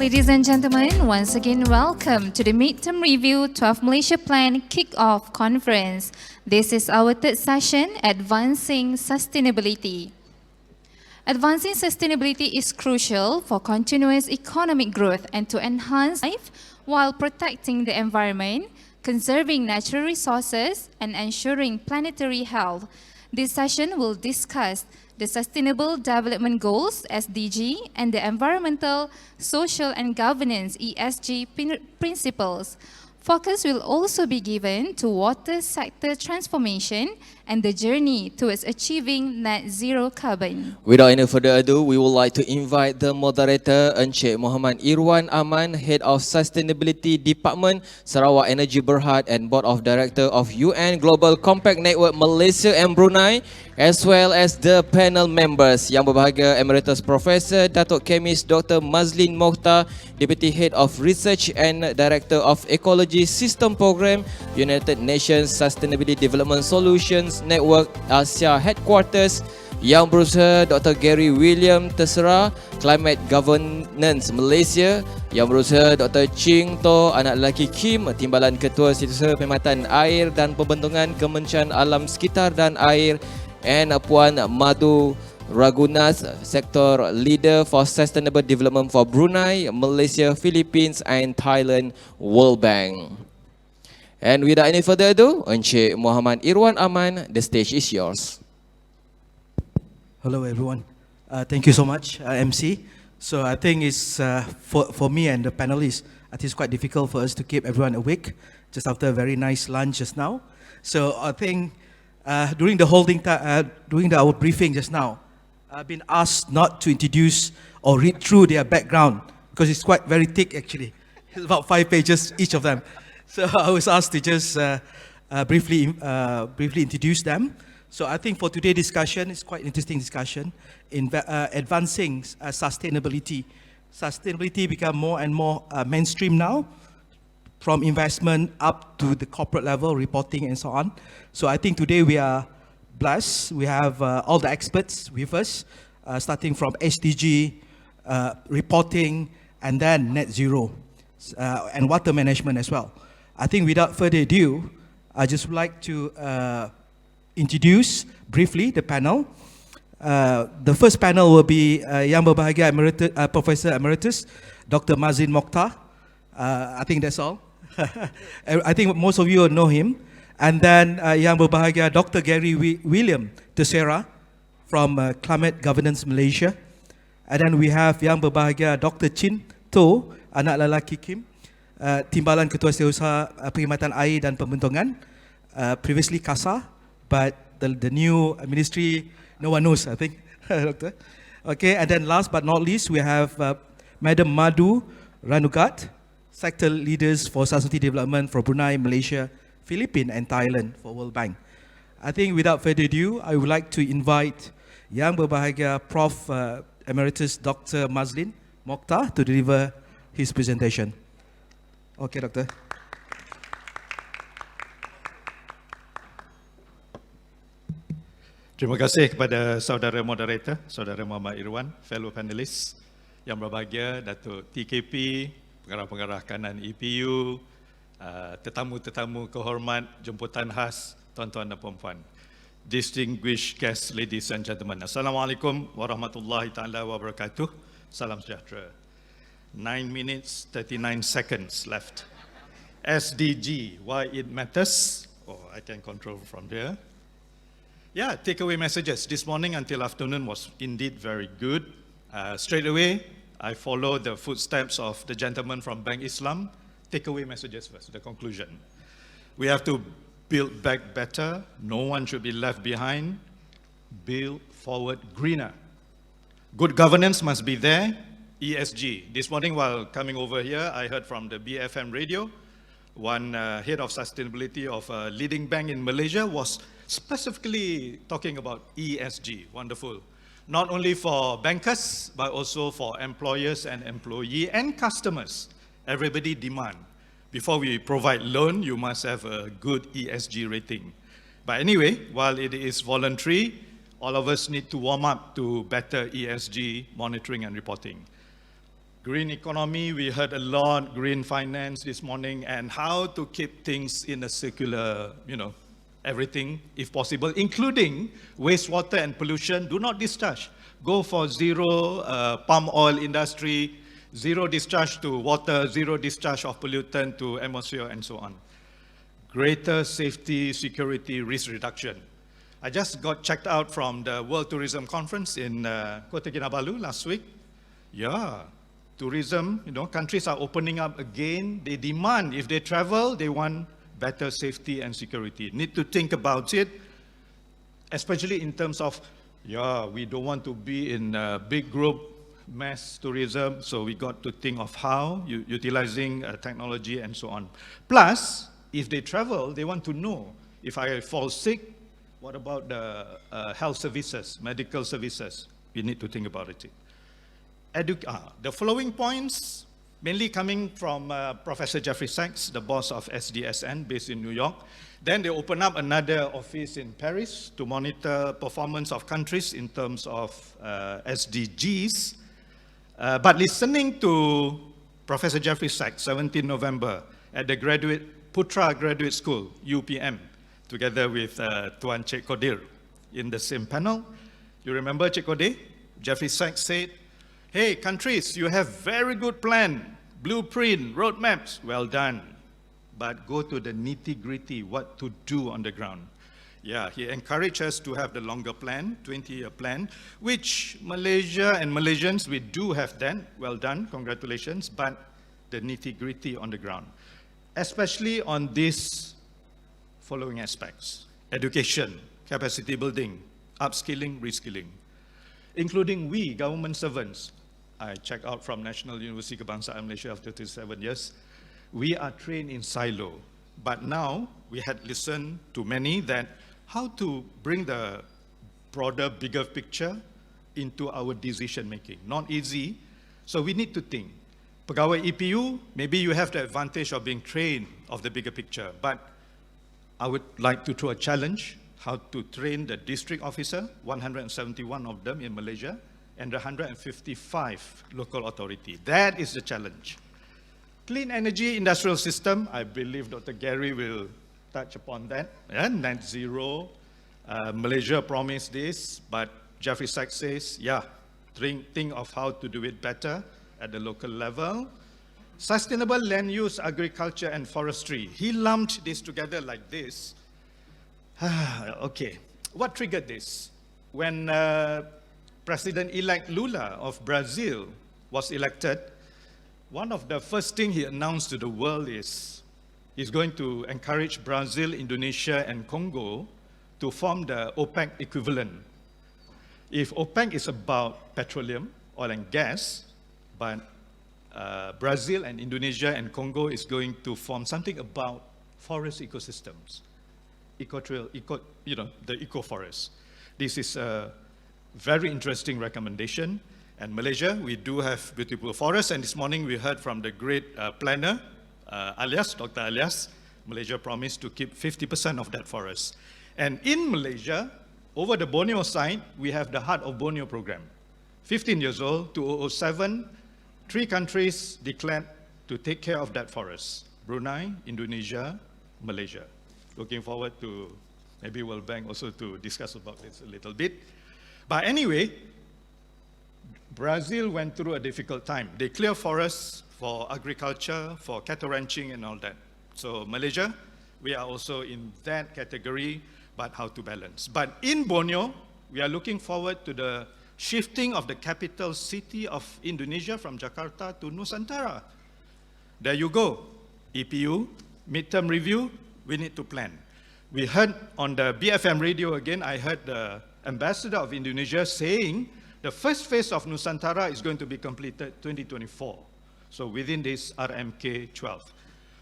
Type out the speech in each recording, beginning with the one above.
Ladies and gentlemen, once again welcome to the Midterm Review 12 Malaysia Plan Kick-Off Conference. This is our third session, Advancing Sustainability. Advancing sustainability is crucial for continuous economic growth and to enhance life while protecting the environment, conserving natural resources, and ensuring planetary health. This session will discuss the Sustainable Development Goals, SDG, and the Environmental, Social and Governance, ESG principles. Focus will also be given to water sector transformation and the journey towards achieving net zero carbon. Without any further ado, we would like to invite the moderator, Mohamad Irwan Aman, Head of Sustainability Department, Sarawak Energy Berhad and Board of Director of UN Global Compact Network Malaysia and Brunei, as well as the panel members, Yang Berbahagia Emeritus Professor Dato Chemist Dr. Mazlin Mokhtar, Deputy Head of Research and Director of Ekologi Sistem Program, United Nations Sustainability Development Solutions Network Asia Headquarters, Yang Berusaha Dr. 𝘜𝘯𝘪𝘵𝘦𝘥, Climate Governance Malaysia, Yang Berusaha Dr. 𝘜𝘠𝘠𝘪𝘵𝘦𝘥, anak lelaki Kim, Timbalan Ketua Setiausaha Perkhidmatan Air dan Pembentungan Kementerian Alam Sekitar dan Air, and Puan Madu Ragunas, Sector Leader for Sustainable Development for Brunei, Malaysia, Philippines and Thailand, World Bank. And without any further ado, Encik Mohamad Irwan Aman, the stage is yours. Hello everyone. Thank you so much, MC. So I think it's for me and the panelists, I think it's quite difficult for us to keep everyone awake just after a very nice lunch just now. So I think during our briefing just now, I've been asked not to introduce or read through their background because it's quite very thick actually. It's about 5 pages each of them. So I was asked to just briefly introduce them. So I think for today's discussion, it's quite an interesting discussion in advancing sustainability. Sustainability become more and more mainstream now, from investment up to the corporate level, reporting and so on. So I think today we are blessed. We have all the experts with us, starting from SDG, reporting, and then net zero, and water management as well. I think without further ado, I just would like to introduce briefly the panel. The first panel will be Yang Berbahagia Professor Emeritus, Dr. Mazlin Mokhtar. I think that's all. I think most of you know him. And then Yang Berbahagia Dr. 𝘜𝘠𝘠𝘪𝘵𝘦𝘥 from Climate Governance Malaysia. And then we have Yang Berbahagia Dr. 𝘜𝘠𝘠𝘠𝘪𝘶, anak lelaki Kim, Timbalan Ketua Setiausaha Perkhidmatan Air dan Pembentungan, previously KASA, but the new ministry, no one knows, I think. Doctor. Okay, and then last but not least, we have Madam Madu Ranugat, Sector Leaders for Sustainability Development for Brunei, Malaysia, Philippines and Thailand for World Bank. I think without further ado, I would like to invite Yang Berbahagia Prof. Emeritus Dr. Mazlin Mokhtar to deliver his presentation. Okay, Doctor. Terima kasih kepada saudara moderator, saudara Mohamad Irwan, fellow panelists, Yang Berbahagia Datuk TKP, pengarah-pengarah kanan EPU, tetamu-tetamu kehormat, jemputan khas, tuan-tuan dan puan-puan. Distinguished guests, ladies and gentlemen. Assalamualaikum warahmatullahi taala wabarakatuh. Salam sejahtera. 9 minutes, 39 seconds left. SDG, why it matters? Oh, I can control from there. Yeah, takeaway messages. This morning until afternoon was indeed very good. Straight away, I followed the footsteps of the gentleman from Bank Islam. Takeaway messages first, the conclusion. We have to build back better. No one should be left behind. Build forward greener. Good governance must be there. ESG. This morning while coming over here, I heard from the BFM radio, one head of sustainability of a leading bank in Malaysia was specifically talking about ESG. Wonderful. Not only for bankers, but also for employers and employee and customers. Everybody demand. Before we provide loan, you must have a good ESG rating. But anyway, while it is voluntary, all of us need to warm up to better ESG monitoring and reporting. Green economy, we heard a lot, green finance this morning, and how to keep things in a circular, everything, if possible, including wastewater and pollution. Do not discharge. Go for zero palm oil industry, zero discharge to water, zero discharge of pollutant to atmosphere, and so on. Greater safety, security, risk reduction. I just got checked out from the World Tourism Conference in Kota Kinabalu last week. Yeah, tourism, countries are opening up again. They demand, if they travel, they want better safety and security. Need to think about it, especially in terms of, we don't want to be in a big group, mass tourism, so we got to think of how, utilizing technology and so on. Plus, if they travel, they want to know, if I fall sick, what about the health services, medical services? We need to think about it. The following points, mainly coming from Professor Jeffrey Sachs, the boss of SDSN based in New York. Then they open up another office in Paris to monitor performance of countries in terms of SDGs. But listening to Professor Jeffrey Sachs, 17 November, at the Putra Graduate School, UPM, together with Tuan Cik Kodir in the same panel. You remember Cik Kodir? Jeffrey Sachs said, hey, countries, you have very good plan, blueprint, roadmaps, well done. But go to the nitty-gritty, what to do on the ground. Yeah, he encouraged us to have the longer plan, 20-year plan, which Malaysia and Malaysians, we do have that. Well done, congratulations, but the nitty-gritty on the ground, especially on these following aspects: education, capacity building, upskilling, reskilling, including we, government servants. I checked out from National University Kebangsaan Malaysia after 37 years. We are trained in silo, but now we had listened to many that how to bring the broader, bigger picture into our decision making. Not easy, so we need to think. Pegawai EPU, maybe you have the advantage of being trained of the bigger picture, but I would like to throw a challenge, how to train the district officer, 171 of them in Malaysia, and 155 local authority. That is the challenge. Clean energy industrial system, I believe Dr. Gary will touch upon that. And net zero, Malaysia promised this, but Jeffrey Sachs says, think of how to do it better at the local level. Sustainable land use, agriculture, and forestry. He lumped this together like this. Okay, what triggered this? When President-elect Lula of Brazil was elected, one of the first things he announced to the world is he's going to encourage Brazil, Indonesia, and Congo to form the OPEC equivalent. If OPEC is about petroleum, oil and gas, but Brazil and Indonesia and Congo is going to form something about forest ecosystems, the eco-forest. This is a very interesting recommendation. And Malaysia, we do have beautiful forests, and this morning we heard from the great planner, Dr. Alias, Malaysia promised to keep 50% of that forest. And in Malaysia, over the Borneo side, we have the Heart of Borneo program. 15 years old, 2007, 3 countries declared to take care of that forest: Brunei, Indonesia, Malaysia. Looking forward to maybe World Bank also to discuss about this a little bit. But anyway, Brazil went through a difficult time. They clear forests for agriculture, for cattle ranching and all that. So Malaysia, we are also in that category, but how to balance. But in Borneo, we are looking forward to the shifting of the capital city of Indonesia from Jakarta to Nusantara. There you go. EPU, midterm review, we need to plan. We heard on the BFM radio again, I heard the ambassador of Indonesia saying the first phase of Nusantara is going to be completed 2024. So within this RMK 12.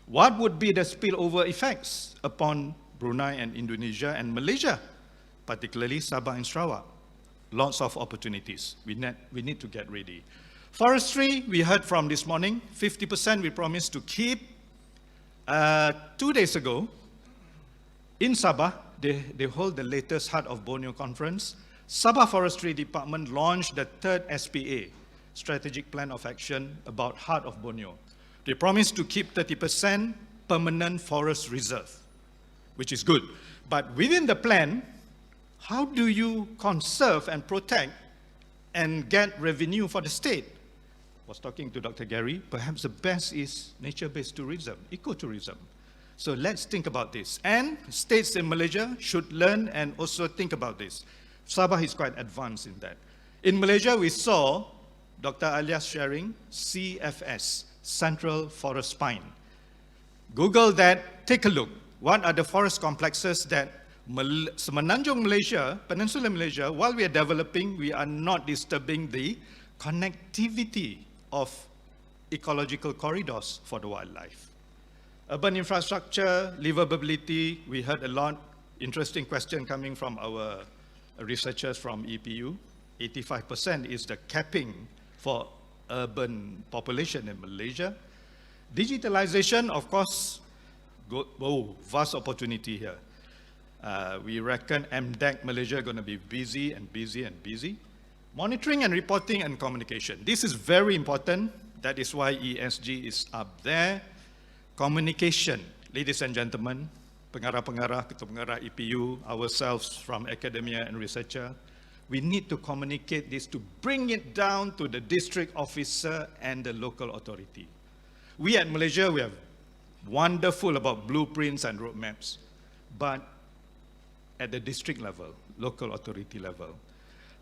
What would be the spillover effects upon Brunei and Indonesia and Malaysia, particularly Sabah and Sarawak? Lots of opportunities. We need to get ready. Forestry, we heard from this morning, 50% we promised to keep. 2 days ago, in Sabah, they hold the latest Heart of Borneo conference. Sabah Forestry Department launched the 3rd SPA, strategic plan of action about Heart of Borneo. They promised to keep 30% permanent forest reserve, which is good. But within the plan, how do you conserve and protect and get revenue for the state? I was talking to Dr. Gary, perhaps the best is nature-based tourism, ecotourism. So let's think about this. And states in Malaysia should learn and also think about this. Sabah is quite advanced in that. In Malaysia, we saw Dr. Alias sharing CFS, Central Forest Spine. Google that, take a look. What are the forest complexes that Semenanjung Malaysia, Peninsula Malaysia, while we are developing, we are not disturbing the connectivity of ecological corridors for the wildlife. Urban infrastructure, livability, we heard a lot. Interesting question coming from our researchers from EPU. 85% is the capping for urban population in Malaysia. Digitalization, of course, vast opportunity here. We reckon MDEC Malaysia going to be busy and busy and busy. Monitoring and reporting and communication. This is very important. That is why ESG is up there. Communication, ladies and gentlemen, pengarah-pengarah, ketua pengarah EPU, ourselves from academia and researcher, we need to communicate this to bring it down to the district officer and the local authority. We at Malaysia, we are wonderful about blueprints and roadmaps, but at the district level, local authority level,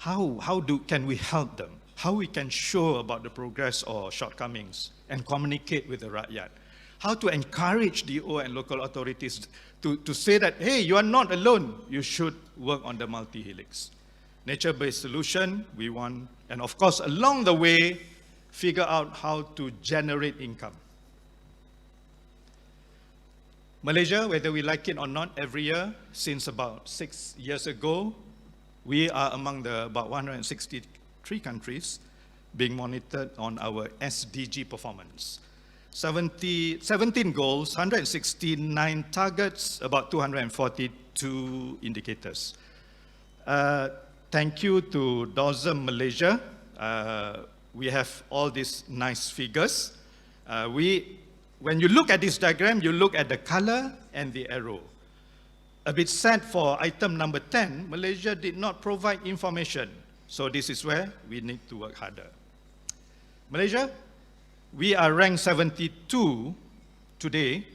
can we help them? How we can show about the progress or shortcomings and communicate with the rakyat? How to encourage DO and local authorities to say that, hey, you are not alone, you should work on the multi-helix. Nature-based solution, we want, and of course, along the way, figure out how to generate income. Malaysia, whether we like it or not, every year, since about 6 years ago, we are among the about 163 countries being monitored on our SDG performance. 17 goals, 169 targets, about 242 indicators. Thank you to DOSM Malaysia. We have all these nice figures. When you look at this diagram, you look at the color and the arrow. A bit sad for item number 10, Malaysia did not provide information. So this is where we need to work harder. Malaysia, we are ranked 72 today.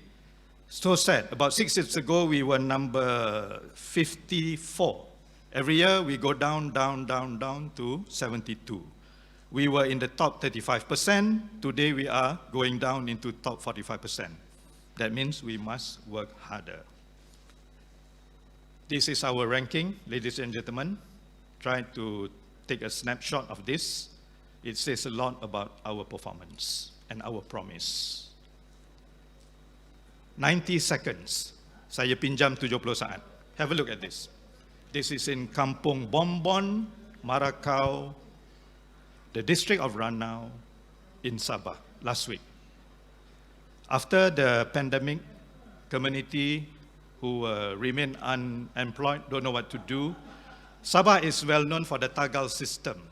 So sad. About 6 years ago, we were number 54. Every year, we go down, down, down, down to 72. We were in the top 35%. Today, we are going down into top 45%. That means we must work harder. This is our ranking, ladies and gentlemen. Try to take a snapshot of this. It says a lot about our performance and our promise. 90 seconds. Saya pinjam 70 saat. Have a look at this. This is in Kampung Bombon, Marakau, the district of Ranau in Sabah last week. After the pandemic, community who remain unemployed, don't know what to do. Sabah is well known for the Tagal system.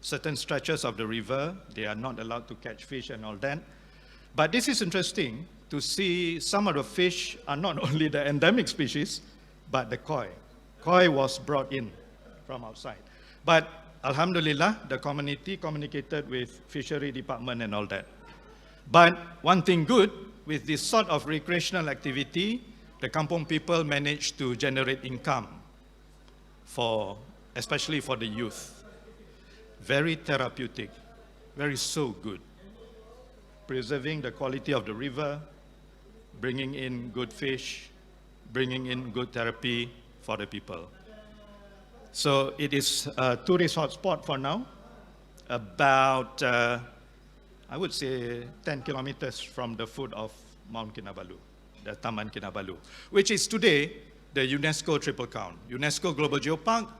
Certain stretches of the river, they are not allowed to catch fish and all that. But this is interesting to see some of the fish are not only the endemic species, but the koi. Koi was brought in from outside. But Alhamdulillah, the community communicated with fishery department and all that. But one thing good, with this sort of recreational activity, the kampung people managed to generate income especially for the youth. Very therapeutic, very so good. Preserving the quality of the river, bringing in good fish, bringing in good therapy for the people. So it is a tourist hotspot for now, about, I would say, 10 kilometers from the foot of Mount Kinabalu, the Taman Kinabalu, which is today the UNESCO triple count. UNESCO Global Geopark,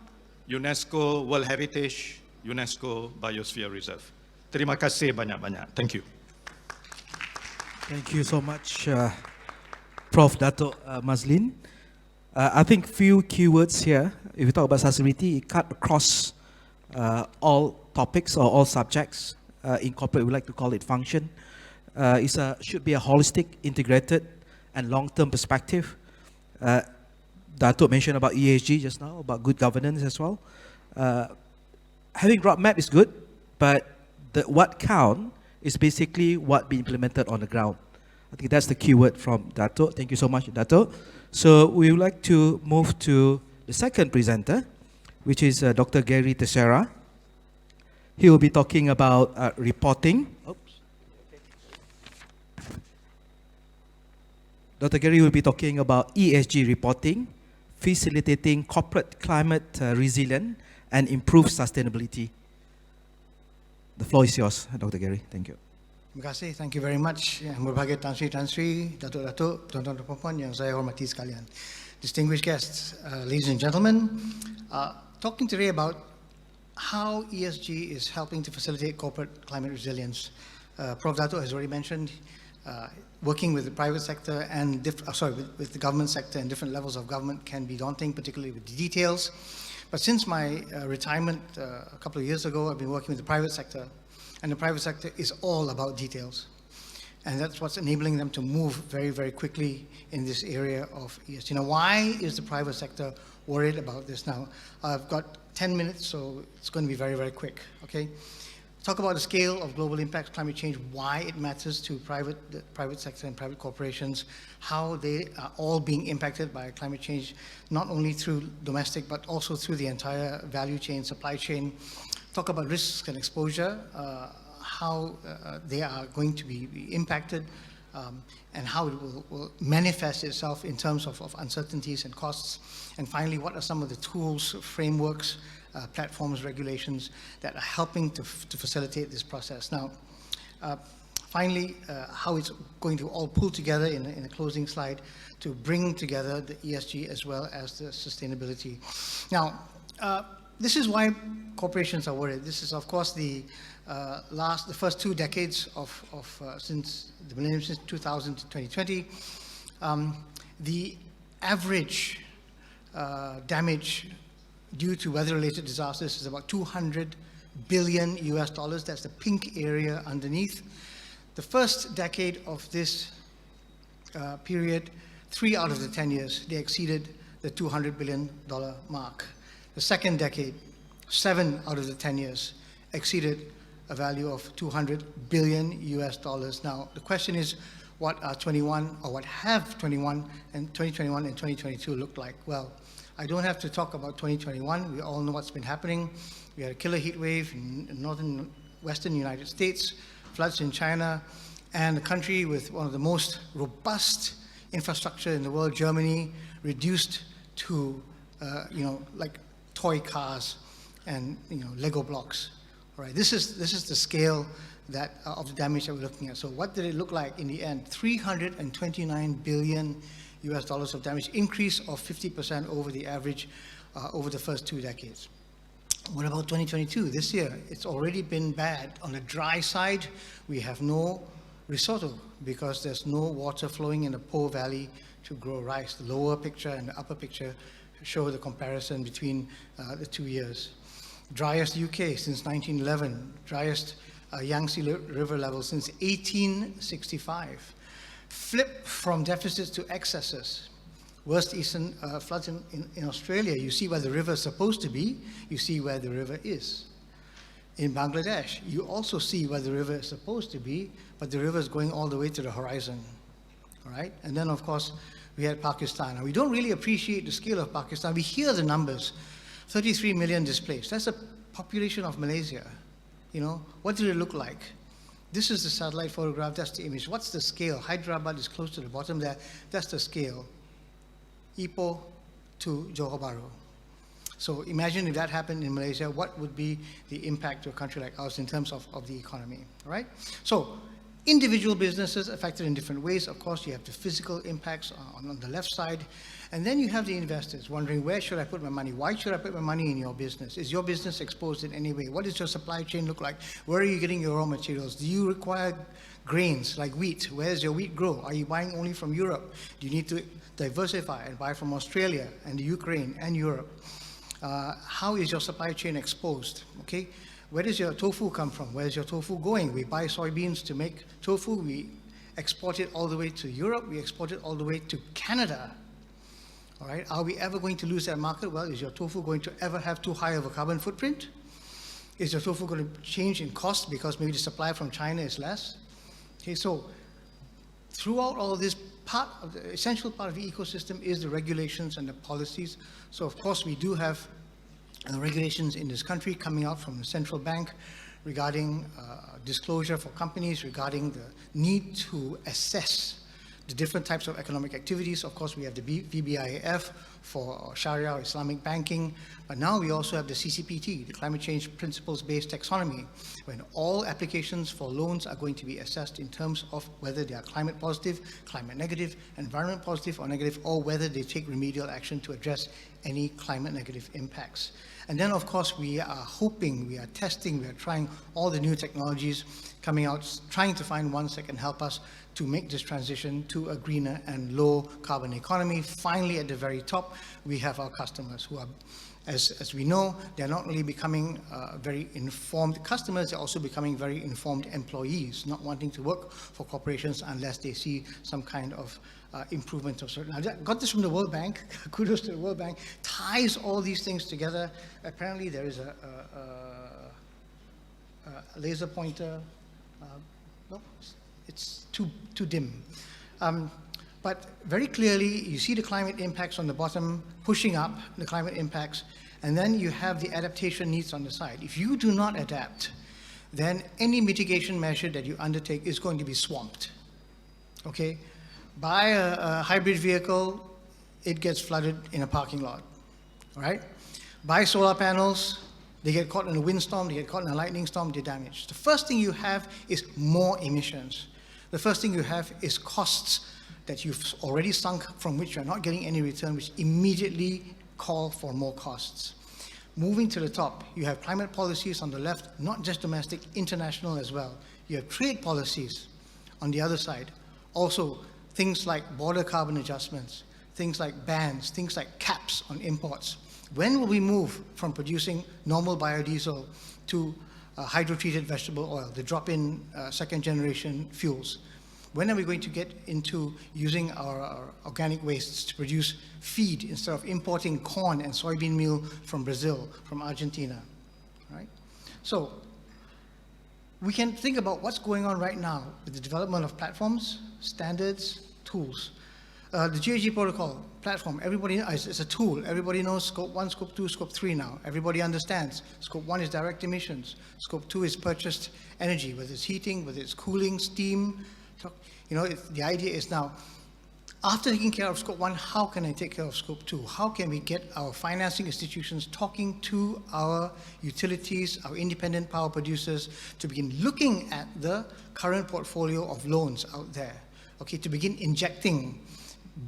UNESCO World Heritage, UNESCO Biosphere Reserve. Terima kasih banyak-banyak. Thank you. Thank you so much, Prof. Dato Mazlin. I think few keywords here. If we talk about sustainability, it cut across all topics or all subjects. In corporate, we like to call it function. Should be a holistic, integrated, and long-term perspective. Dato mentioned about ESG just now, about good governance as well. Having roadmap is good, but what count is basically what be implemented on the ground. I think that's the key word from Dato. Thank you so much, Dato. So we would like to move to the second presenter, which is Dr. Gary Teixeira. He will be talking about reporting. Oops. Dr. Gary will be talking about ESG reporting, facilitating corporate climate resilience and improved sustainability. The floor is yours, Dr. Gary. Thank you. Terima kasih. Thank you very much. Yang berbahagia Tan Sri, Datuk-Datuk, tuan-tuan dan puan-puan yang saya hormati sekalian. Distinguished guests, ladies and gentlemen, talking today about how ESG is helping to facilitate corporate climate resilience. Prof. Dato has already mentioned working with the private sector and with the government sector and different levels of government can be daunting, particularly with the details. But since my retirement a couple of years ago, I've been working with the private sector, and the private sector is all about details. And that's what's enabling them to move very, very quickly in this area of ESG. Now, why is the private sector worried about this now? I've got 10 minutes, so it's going to be very, very quick, okay? Talk about the scale of global impacts, climate change, why it matters to the private sector and private corporations, how they are all being impacted by climate change, not only through domestic, but also through the entire value chain, supply chain. Talk about risks and exposure, how they are going to be impacted, and how it will manifest itself in terms of uncertainties and costs. And finally, what are some of the tools, frameworks, platforms, regulations that are helping to facilitate this process. Now, finally, how it's going to all pull together in a closing slide to bring together the ESG as well as the sustainability. Now, this is why corporations are worried. This is, of course, the first 2 decades since the millennium, since 2000 to 2020. The average damage due to weather-related disasters is about $200 billion. That's the pink area underneath. The first decade of this period, 3 out of the 10 years, they exceeded the $200 billion mark. The second decade, 7 out of the 10 years, exceeded a value of $200 billion. Now, the question is, what have 2021 and 2022 looked like? Well, I don't have to talk about 2021. We all know what's been happening. We had a killer heat wave in western United States, floods in China, and a country with one of the most robust infrastructure in the world, Germany, reduced to, like toy cars and, Lego blocks. All right, this is the scale of the damage that we're looking at. So what did it look like in the end? $329 billion of damage, increase of 50% over the average over the first 2 decades. What about 2022? This year, it's already been bad. On the dry side, we have no risotto because there's no water flowing in the Po Valley to grow rice. The lower picture and the upper picture show the comparison between the 2 years. Driest UK since 1911, driest Yangtze River level since 1865. Flip from deficits to excesses. Worst eastern floods in Australia. You see where the river is supposed to be, you see where the river is. In Bangladesh, you also see where the river is supposed to be, but the river is going all the way to the horizon. All right? And then, of course, we had Pakistan. Now, we don't really appreciate the scale of Pakistan. We hear the numbers. 33 million displaced. That's the population of Malaysia. What did it look like? This is the satellite photograph, that's the image. What's the scale? Hyderabad is close to the bottom there. That's the scale. Ipoh to Johor Bahru. So imagine if that happened in Malaysia, what would be the impact to a country like ours in terms of the economy, all right? So individual businesses affected in different ways. Of course, you have the physical impacts on the left side. And then you have the investors wondering, where should I put my money? Why should I put my money in your business? Is your business exposed in any way? What does your supply chain look like? Where are you getting your raw materials? Do you require grains like wheat? Where does your wheat grow? Are you buying only from Europe? Do you need to diversify and buy from Australia and the Ukraine and Europe? How is your supply chain exposed? Okay. where does your tofu come from? Where is your tofu going? We buy soybeans to make tofu. We export it all the way to Europe. We export it all the way to Canada. All right, are we ever going to lose that market? Well, is your tofu going to ever have too high of a carbon footprint? Is your tofu going to change in cost because maybe the supply from China is less? Okay, so throughout all of this, the essential part of the ecosystem is the regulations and the policies. So of course we do have regulations in this country coming out from the central bank regarding disclosure for companies, regarding the need to assess the different types of economic activities. Of course, we have the VBIAF for Sharia or Islamic banking, but now we also have the CCPT, the Climate Change Principles-Based Taxonomy, when all applications for loans are going to be assessed in terms of whether they are climate positive, climate negative, environment positive or negative, or whether they take remedial action to address any climate negative impacts. And then, of course, we are hoping, we are testing, we are trying all the new technologies coming out, trying to find ones that can help us to make this transition to a greener and low carbon economy. Finally, at the very top, we have our customers who are, as we know, they're not only becoming very informed customers, they're also becoming very informed employees, not wanting to work for corporations unless they see some kind of improvement of certain. I got this from the World Bank. Kudos to the World Bank. Ties all these things together. Apparently, there is a laser pointer. No, it's too dim. But very clearly, you see the climate impacts on the bottom, pushing up the climate impacts, and then you have the adaptation needs on the side. If you do not adapt, then any mitigation measure that you undertake is going to be swamped. Okay? Buy a hybrid vehicle, it gets flooded in a parking lot, right? Buy solar panels, they get caught in a windstorm, they get caught in a lightning storm, they're damaged. The first thing you have is more emissions. The first thing you have is costs that you've already sunk from which you're not getting any return, which immediately call for more costs. Moving to the top, you have climate policies on the left, not just domestic, international as well. You have trade policies on the other side. Also, things like border carbon adjustments, things like bans, things like caps on imports. When will we move from producing normal biodiesel to hydrotreated vegetable oil, the drop-in second-generation fuels? When are we going to get into using our organic wastes to produce feed instead of importing corn and soybean meal from Brazil, from Argentina, right? So we can think about what's going on right now with the development of platforms, standards, tools. The GHG protocol platform, everybody, it's a tool. Everybody knows scope 1, scope 2, scope 3 now. Everybody understands. Scope 1 is direct emissions. Scope 2 is purchased energy, whether it's heating, whether it's cooling, steam. You know, the idea is now, after taking care of scope 1, how can I take care of scope 2? How can we get our financing institutions talking to our utilities, our independent power producers, to begin looking at the current portfolio of loans out there, okay, to begin injecting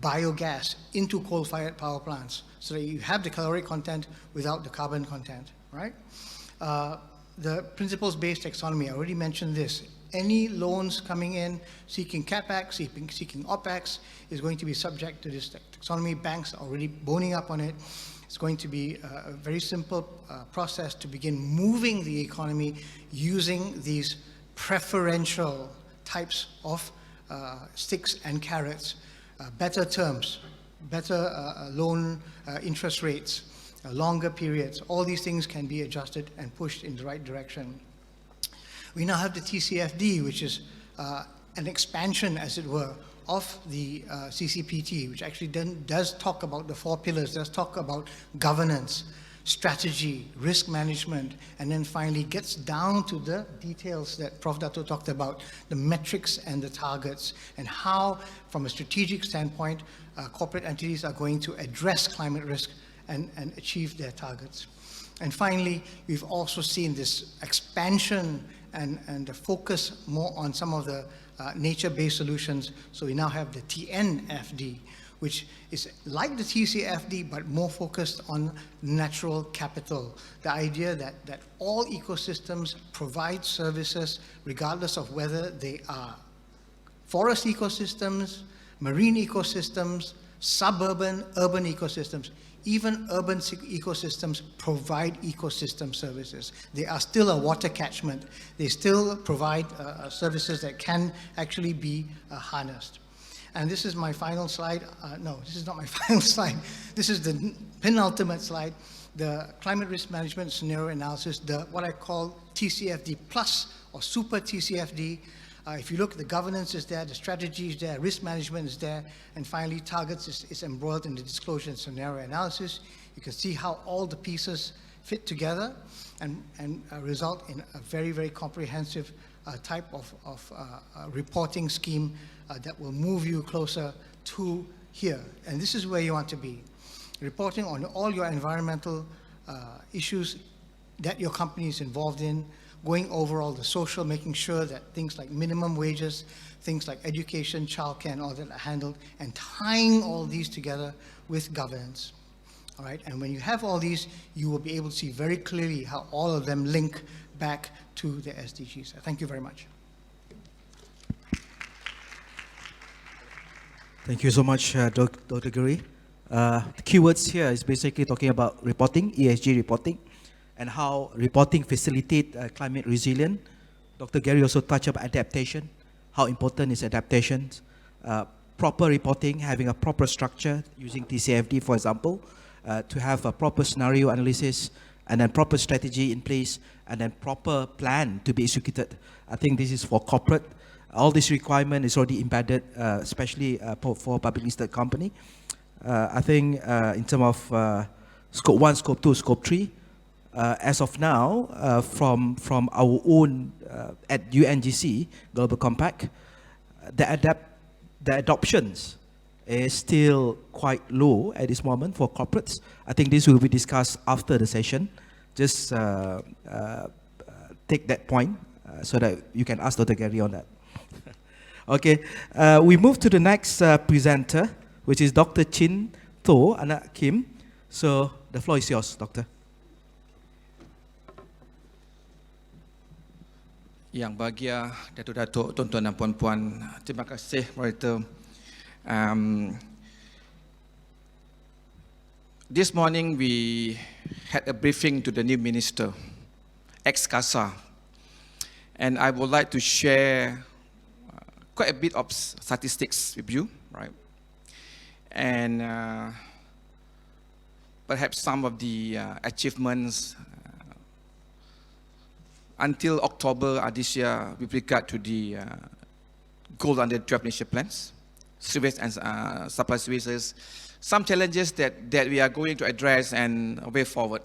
biogas into coal-fired power plants so that you have the caloric content without the carbon content, right? The principles-based taxonomy, I already mentioned this. Any loans coming in seeking CapEx, seeking OpEx is going to be subject to this taxonomy. Banks are already boning up on it. It's going to be a very simple process to begin moving the economy using these preferential types of sticks and carrots, better terms, better loan interest rates, longer periods. All these things can be adjusted and pushed in the right direction. We now have the TCFD, which is an expansion, as it were, of the CCPT, which actually does talk about the 4 pillars, does talk about governance, strategy, risk management, and then finally gets down to the details that Prof. Dato talked about, the metrics and the targets, and how, from a strategic standpoint, corporate entities are going to address climate risk and achieve their targets. And finally, we've also seen this expansion and the focus more on some of the nature-based solutions. So we now have the TNFD, which is like the TCFD, but more focused on natural capital. The idea that all ecosystems provide services regardless of whether they are forest ecosystems, marine ecosystems, suburban, urban ecosystems. even urban ecosystems provide ecosystem services. They are still a water catchment. They still provide services that can actually be harnessed. And this is my final slide. No, this is not my final slide. This is the penultimate slide. The climate risk management scenario analysis, what I call TCFD plus or super TCFD. If you look, the governance is there, the strategy is there, risk management is there, and finally targets is embroiled in the disclosure and scenario analysis. You can see how all the pieces fit together and result in a very, very comprehensive type of reporting scheme that will move you closer to here. And this is where you want to be. Reporting on all your environmental issues that your company is involved in, going over all the social, making sure that things like minimum wages, things like education, childcare, and all that are handled, and tying all these together with governance. All right, and when you have all these, you will be able to see very clearly how all of them link back to the SDGs. Thank you very much. Thank you so much, Dr. Guri. The keywords here is basically talking about reporting, ESG reporting, and how reporting facilitate climate resilience. Dr. Gary also touched about adaptation, how important is adaptation, proper reporting, having a proper structure using TCFD, for example, to have a proper scenario analysis, and then proper strategy in place, and then proper plan to be executed. I think this is for corporate. All this requirement is already embedded, especially for public listed company. I think in terms of scope 1, scope 2, scope 3, as of now, from our own at UNGC Global Compact, the adoptions is still quite low at this moment for corporates. I think this will be discussed after the session. Just take that point so that you can ask Dr. Gary on that. Okay, we move to the next presenter, which is Dr. Chin Tho Anak Kim. So the floor is yours, Doctor. Yang bahagia, Dato, tuan-tuan dan puan-puan, terima kasih, moderator. This morning we had a briefing to the new minister, ex-CASA, and I would like to share quite a bit of statistics with you, right? And perhaps some of the achievements until October this year with regard to the goal under 12 national plans, service and supply services, some challenges that we are going to address and a way forward.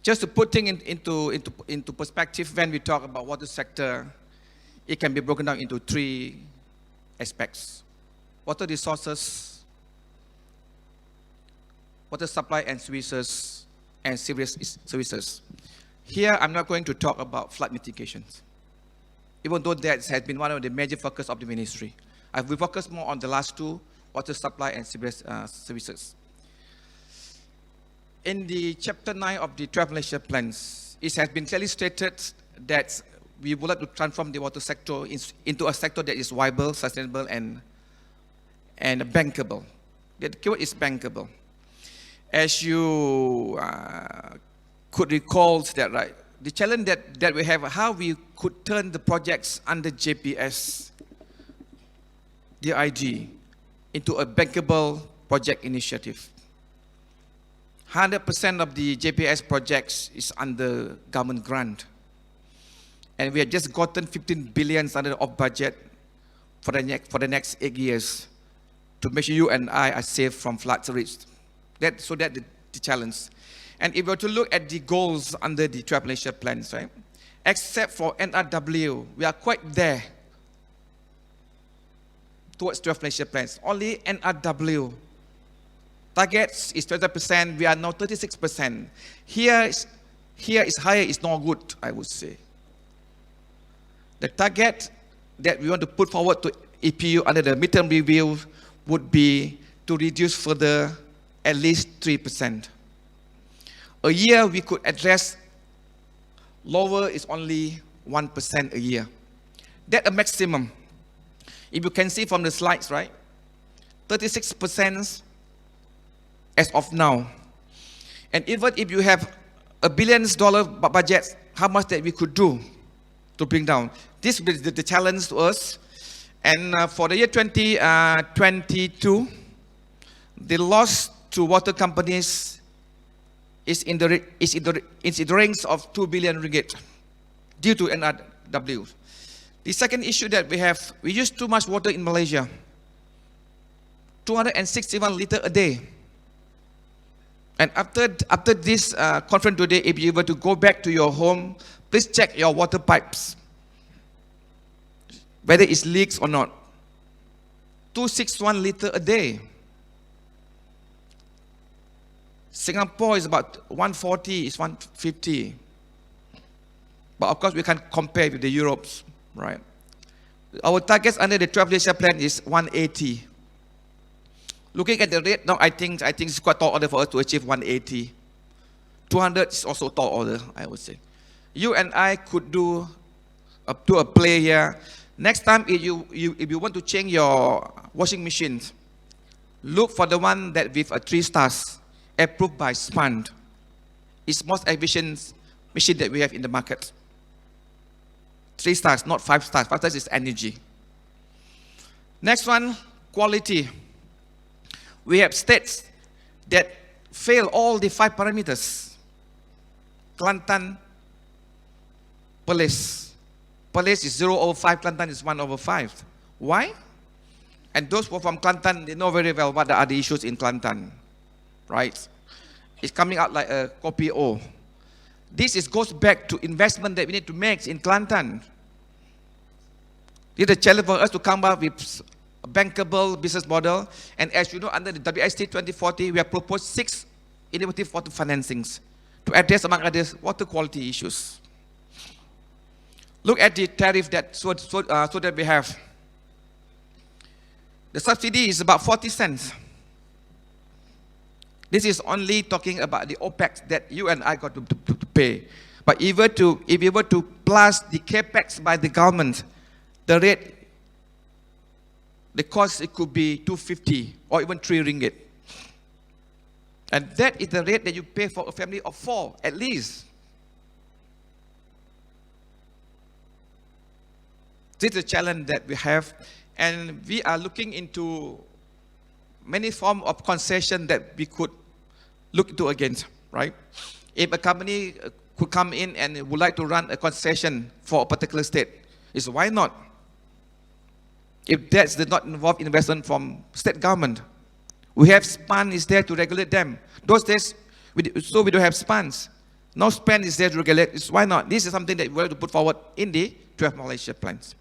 Just to put things into perspective, when we talk about water sector, it can be broken down into 3 aspects: water resources, water supply and services, and sewage services. Here, I'm not going to talk about flood mitigations, even though that has been one of the major focus of the ministry. I will focus more on the last 2, water supply and sewage services. In the chapter 9 of the 12 national plans, it has been clearly stated that we would like to transform the water sector into a sector that is viable, sustainable, and bankable. The keyword is bankable. As you could recall that, right, the challenge that we have, how we could turn the projects under JPS, DIG, into a bankable project initiative. 100% of the JPS projects is under government grant. And we have just gotten 15 billion under off budget for the next 8 years to make sure you and I are safe from flood risk. That's the challenge. And if we were to look at the goals under the 12 national plans, right, except for NRW, we are quite there towards 12 national plans. Only NRW targets is 20%. We are now 36%. Here is higher. Is not good, I would say. The target that we want to put forward to EPU under the midterm review would be to reduce further at least 3%. A year we could address lower is only 1% a year. That's a maximum. If you can see from the slides, right? 36% as of now. And even if you have $1 billion budget, how much that we could do to bring down? This is the challenge to us. And for the year 2022, the loss to water companies is in the range of 2 billion ringgit due to NRW. The second issue that we have, we use too much water in Malaysia. 261 liters a day. And after this conference today, if you were to go back to your home, please check your water pipes, whether it's leaks or not. 261 liters a day. Singapore is about 140, it's 150. But of course, we can't compare with the Europes, right? Our targets under the 12 Malaysia plan is 180. Looking at the rate now, I think it's quite tall order for us to achieve 180. 200 is also tall order, I would say. You and I could do a play here. Next time, if you want to change your washing machines, look for the one that with 3 stars, approved by SPAN. It's most efficient machine that we have in the market. 3 stars, not 5 stars. 5 stars is energy. Next one, quality. We have states that fail all the 5 parameters. Kelantan, Perlis. Perlis is 0/5, Kelantan is 1/5. Why? And those who are from Kelantan, they know very well what are the issues in Kelantan. Right? It's coming out like a copy O. This goes back to investment that we need to make in Kelantan. It's a challenge for us to come up with a bankable business model. And as you know, under the WST 2040, we have proposed 6 innovative water financings to address, among others, water quality issues. Look at the tariff that that we have. The subsidy is about 40 cents. This is only talking about the OPEX that you and I got to pay. But if we were to plus the CAPEX by the government, the rate, the cost, it could be 250 or even 3 ringgit. And that is the rate that you pay for a family of 4, at least. This is a challenge that we have, and we are looking into many forms of concession that we could look into again, right? If a company could come in and would like to run a concession for a particular state, is why not? If that does not involve investment from state government, we have SPAN is there to regulate them. Those days, we don't have SPANs. No SPAN is there to regulate. It's why not? This is something that we have to put forward in the 12 Malaysia plans.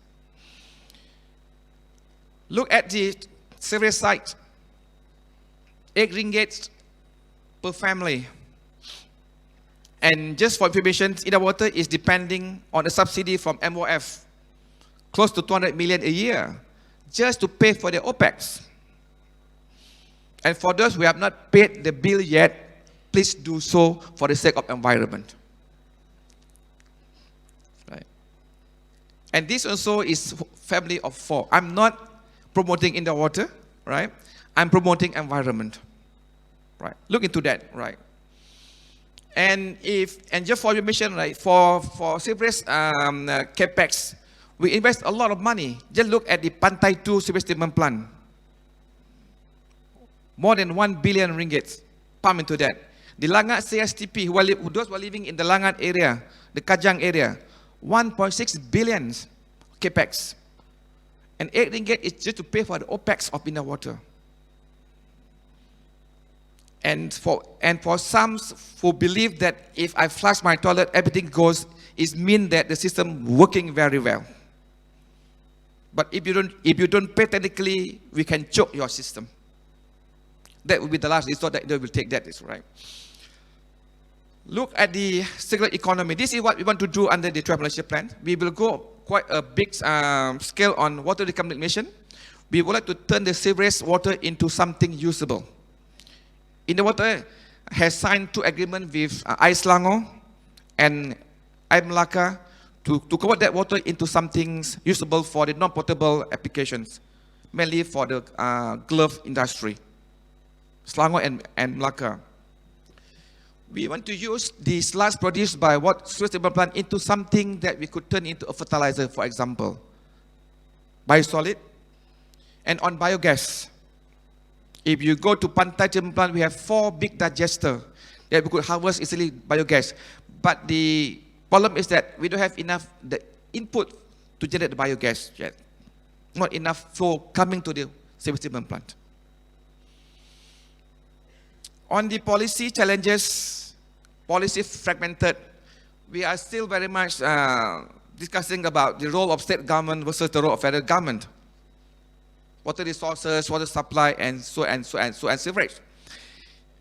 Look at the sewerage site. 8 ringgit per family. And just for information, Ida Water is depending on a subsidy from MOF, close to 200 million a year, just to pay for the OPEX. And for those who have not paid the bill yet, please do so for the sake of environment. Right. And this also is family of 4. I'm not promoting in the water, right? I'm promoting environment, right? Look into that, right? And just for your mission, right? For sewerage capex, we invest a lot of money. Just look at the Pantai 2 sewage treatment plant. More than 1 billion ringgit pumped into that. The Langat CSTP, those who are living in the Langat area, the Kajang area, 1.6 billion capex. And 8 ringgit is just to pay for the OPEX of inner water. And for some who believe that if I flush my toilet, everything goes, it means that the system working very well. But if you don't pay technically, we can choke your system. That will be the last resort that they will take. That is right. Look at the circular economy. This is what we want to do under the 12 Malaysia plan. We will go quite a big scale on water reclamation. We would like to turn the sewerage water into something usable. In the water has signed 2 agreements with Selangor and Melaka to convert that water into something usable for the non-potable applications, mainly for the glove industry. Selangor and Melaka. We want to use the sludge produced by sewage treatment plant into something that we could turn into a fertilizer, for example. Biosolid. And on biogas, if you go to Pantai treatment plant, we have 4 big digester that we could harvest easily biogas. But the problem is that we don't have enough the input to generate the biogas yet. Not enough flow coming to the sewage treatment plant. On the policy challenges, policy fragmented, we are still very much discussing about the role of state government versus the role of federal government. Water resources, water supply, and sewerage.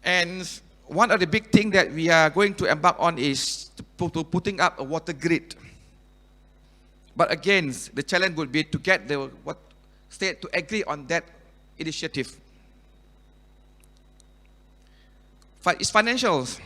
And one of the big things that we are going to embark on is putting up a water grid. But again, the challenge would be to get the state to agree on that initiative. It's financials.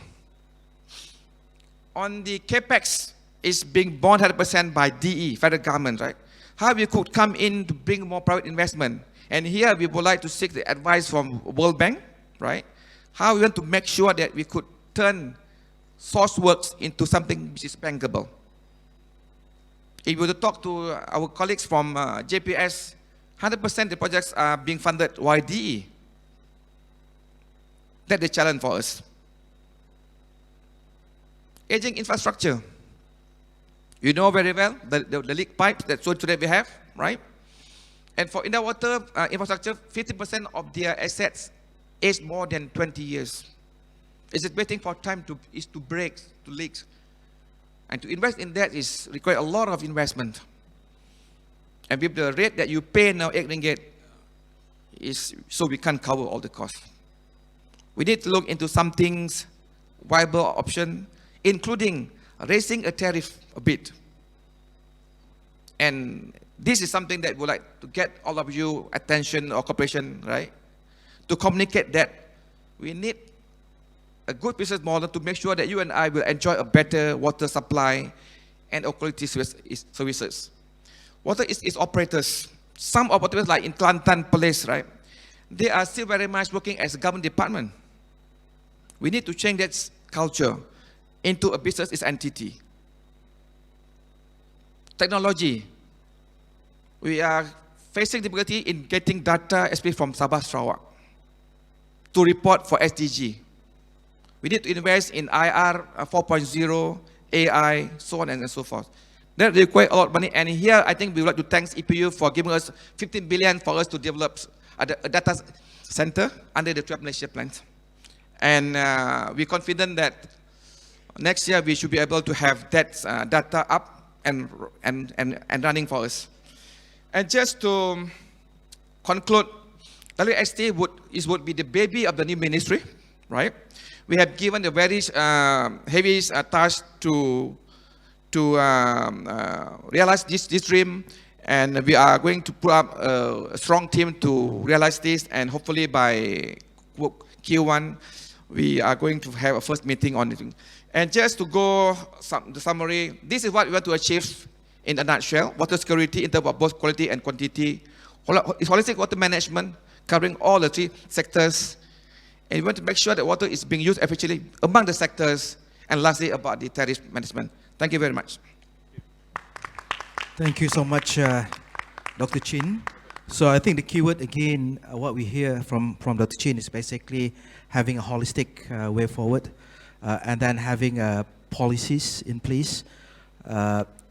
On the capex, is being borne 100% by DE, federal government, right? How we could come in to bring more private investment. And here we would like to seek the advice from World Bank, right? How we want to make sure that we could turn source works into something which is bankable. If we were to talk to our colleagues from JPS, 100% the projects are being funded by DE. That's the challenge for us. Aging infrastructure. You know very well the leak pipes that today we have, right? And for indoor water infrastructure, 50% of their assets is more than 20 years. It's waiting for time to break, to leaks. And to invest in that is require a lot of investment. And with the rate that you pay now, 8 ringgit, so we can't cover all the costs. We need to look into some things, viable option, including raising a tariff a bit. And this is something that we'd like to get all of you attention or cooperation, right? To communicate that we need a good business model to make sure that you and I will enjoy a better water supply and quality services. Water is operators. Some operators like in Kelantan Police, right? They are still very much working as a government department. We need to change that culture into a business entity. Technology. We are facing difficulty in getting data, especially from Sabah, Sarawak, to report for SDG. We need to invest in IR 4.0, AI, so on and so forth. That requires a lot of money. And here, I think we would like to thank EPU for giving us 15 billion for us to develop a data center under the 12 Malaysia plans. And we're confident that next year we should be able to have that data up and running for us. And just to conclude, WST would be the baby of the new ministry, right? We have given a very heavy task to realize this dream, and we are going to put up a strong team to realize this, and hopefully by Q1 we are going to have a first meeting on it. And just to go the summary, this is what we want to achieve in a nutshell: water security in terms of both quality and quantity, holistic water management covering all the 3 sectors, and we want to make sure that water is being used efficiently among the sectors, and lastly about the tariff management. Thank you very much. Thank you so much, Dr. Chin. So I think the keyword again, what we hear from Dr. Chin is basically having a holistic way forward, and then having policies in place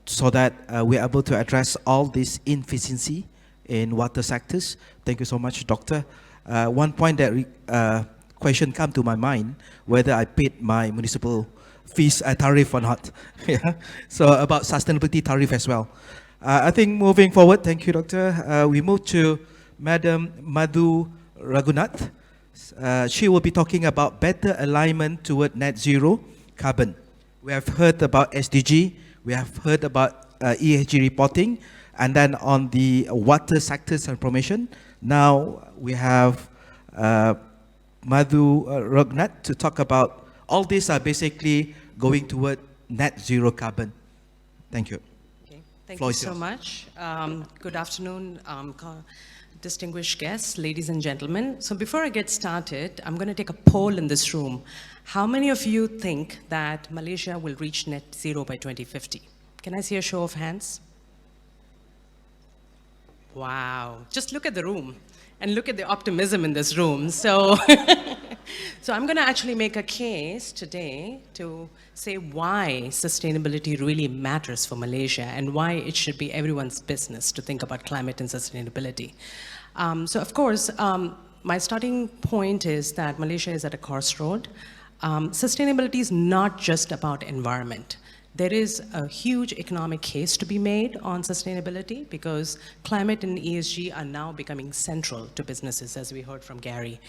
so that we're able to address all this inefficiency in water sectors. Thank you so much, Doctor. One point that question come to my mind, whether I paid my municipal fees tariff or not. Yeah. So about sustainability tariff as well. I think moving forward, thank you, Doctor. We move to Madam Madhu Raghunath. She will be talking about better alignment toward net zero carbon. We have heard about SDG, we have heard about ESG reporting, and then on the water sector transformation, now we have Madhu Raghunath to talk about all these are basically going toward net zero carbon. Thank you. Okay. Thank you so much. Good afternoon, distinguished guests, ladies and gentlemen. So before I get started, I'm going to take a poll in this room. How many of you think that Malaysia will reach net zero by 2050? Can I see a show of hands? Wow, just look at the room and look at the optimism in this room. So, so I'm going to actually make a case today to say why sustainability really matters for Malaysia and why it should be everyone's business to think about climate and sustainability. So of course, my starting point is that Malaysia is at a crossroad. Sustainability is not just about environment. There is a huge economic case to be made on sustainability because climate and ESG are now becoming central to businesses, as we heard from Gary.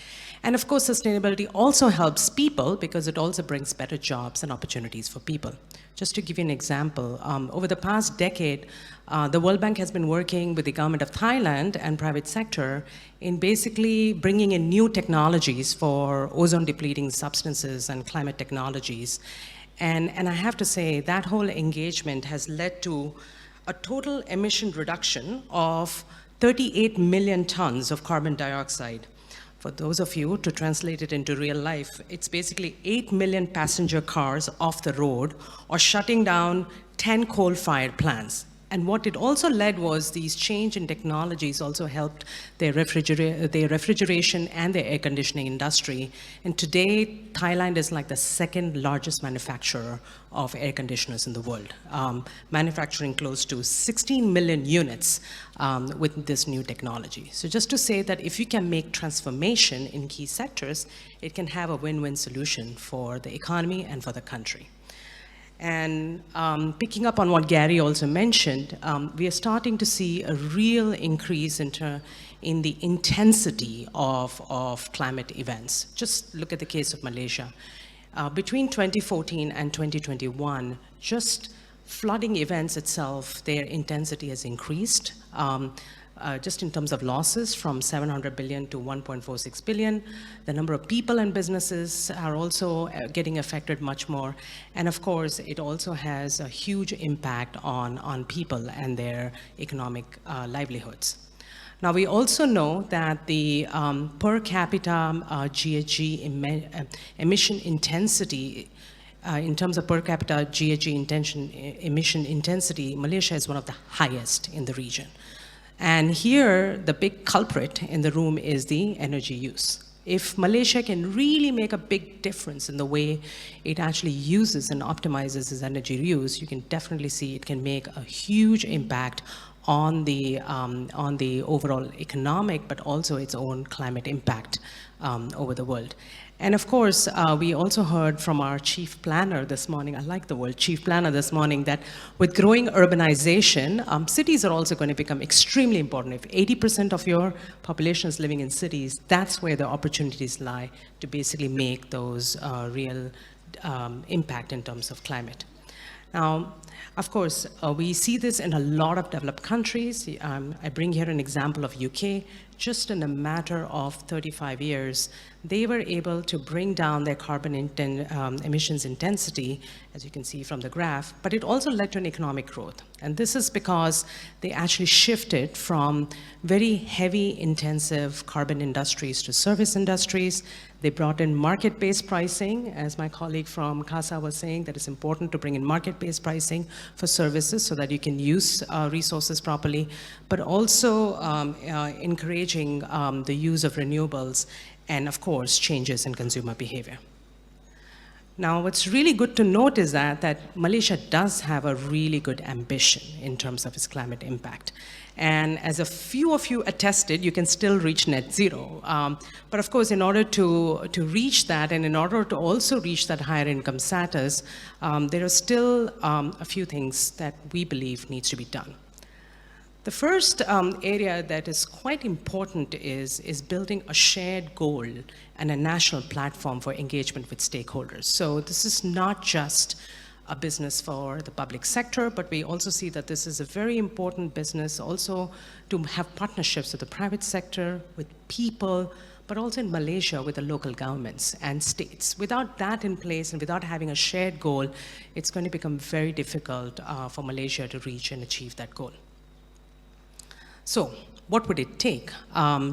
And of course, sustainability also helps people because it also brings better jobs and opportunities for people. Just to give you an example, over the past decade, the World Bank has been working with the government of Thailand and private sector in basically bringing in new technologies for ozone-depleting substances and climate technologies. And I have to say that whole engagement has led to a total emission reduction of 38 million tons of carbon dioxide. For those of you to translate it into real life, it's basically 8 million passenger cars off the road or shutting down 10 coal-fired plants. And what it also led was these change in technologies also helped their refrigeration and their air conditioning industry. And today, Thailand is like the second largest manufacturer of air conditioners in the world, manufacturing close to 16 million units with this new technology. So just to say that if you can make transformation in key sectors, it can have a win-win solution for the economy and for the country. And picking up on what Gary also mentioned, we are starting to see a real increase in the intensity of climate events. Just look at the case of Malaysia. Between 2014 and 2021, just flooding events itself, their intensity has increased. Just in terms of losses from 700 billion to 1.46 billion. The number of people and businesses are also getting affected much more. And of course, it also has a huge impact on people and their economic livelihoods. Now, we also know that the per capita GHG emission intensity, in terms of per capita GHG emission intensity, Malaysia is one of the highest in the region. And here, the big culprit in the room is the energy use. If Malaysia can really make a big difference in the way it actually uses and optimizes its energy use, you can definitely see it can make a huge impact on the overall economic, but also its own climate impact over the world. And of course, we also heard from our chief planner this morning, I like the word chief planner this morning, that with growing urbanization, cities are also going to become extremely important. If 80% of your population is living in cities, that's where the opportunities lie to basically make those real impact in terms of climate. Now, of course, we see this in a lot of developed countries. I bring here an example of UK. Just in a matter of 35 years, they were able to bring down their carbon emissions intensity, as you can see from the graph, but it also led to an economic growth. And this is because they actually shifted from very heavy intensive carbon industries to service industries. They brought in market-based pricing, as my colleague from CASA was saying, that it's important to bring in market-based pricing for services so that you can use resources properly, but also encouraging the use of renewables and, of course, changes in consumer behavior. Now, what's really good to note is that Malaysia does have a really good ambition in terms of its climate impact. And as a few of you attested, you can still reach net zero. But of course, in order to reach that, and in order to also reach that higher income status, there are still a few things that we believe needs to be done. The first area that is quite important is building a shared goal and a national platform for engagement with stakeholders. So this is not just a business for the public sector, but we also see that this is a very important business also to have partnerships with the private sector, with people, but also in Malaysia with the local governments and states. Without that in place and without having a shared goal, it's going to become very difficult for Malaysia to reach and achieve that goal. So what would it take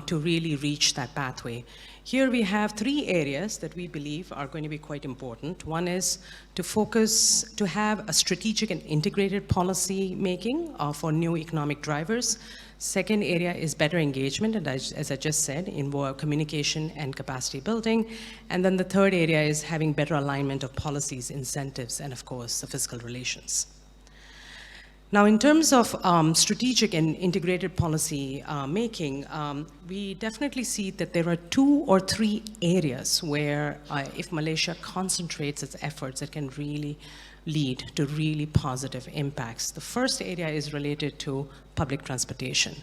to really reach that pathway? Here we have 3 areas that we believe are going to be quite important. One is to have a strategic and integrated policy making for new economic drivers. Second area is better engagement, and as I just said, involve communication and capacity building. And then the third area is having better alignment of policies, incentives, and of course, the fiscal relations. Now, in terms of strategic and integrated policy making, we definitely see that there are 2 or 3 areas where if Malaysia concentrates its efforts, it can really lead to really positive impacts. The first area is related to public transportation.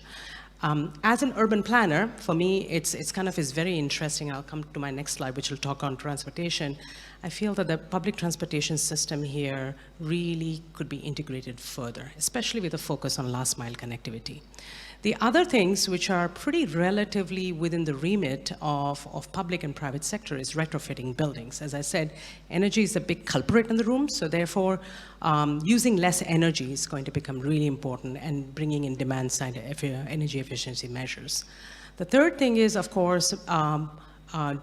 As an urban planner, for me, it's kind of is very interesting. I'll come to my next slide, which will talk on transportation. I feel that the public transportation system here really could be integrated further, especially with a focus on last mile connectivity. The other things which are pretty relatively within the remit of public and private sector is retrofitting buildings. As I said, energy is a big culprit in the room, so therefore using less energy is going to become really important, and bringing in demand side energy efficiency measures. The third thing is, of course,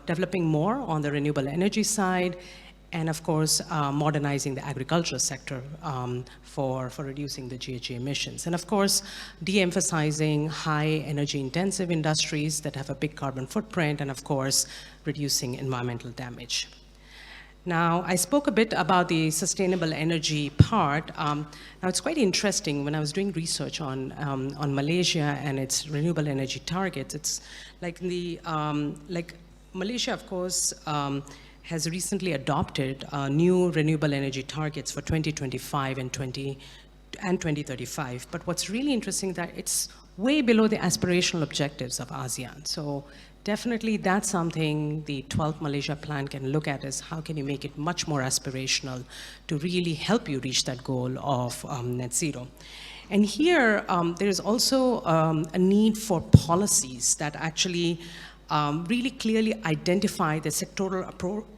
developing more on the renewable energy side, and of course, modernizing the agricultural sector for reducing the GHG emissions. And of course, de-emphasizing high energy intensive industries that have a big carbon footprint, and of course, reducing environmental damage. Now, I spoke a bit about the sustainable energy part. Now, it's quite interesting. When I was doing research on Malaysia and its renewable energy targets, it's like Malaysia, of course, has recently adopted new renewable energy targets for 2025 and 2035. But what's really interesting that it's way below the aspirational objectives of ASEAN. So definitely that's something the 12th Malaysia plan can look at, is how can you make it much more aspirational to really help you reach that goal of net zero. And here, there is also a need for policies that actually really clearly identify the sectoral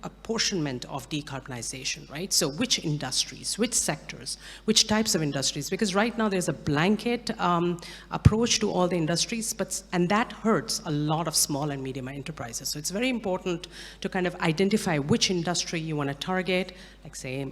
apportionment of decarbonization, right? So which industries, which sectors, which types of industries, because right now there's a blanket approach to all the industries, and that hurts a lot of small and medium enterprises. So it's very important to kind of identify which industry you want to target, like say,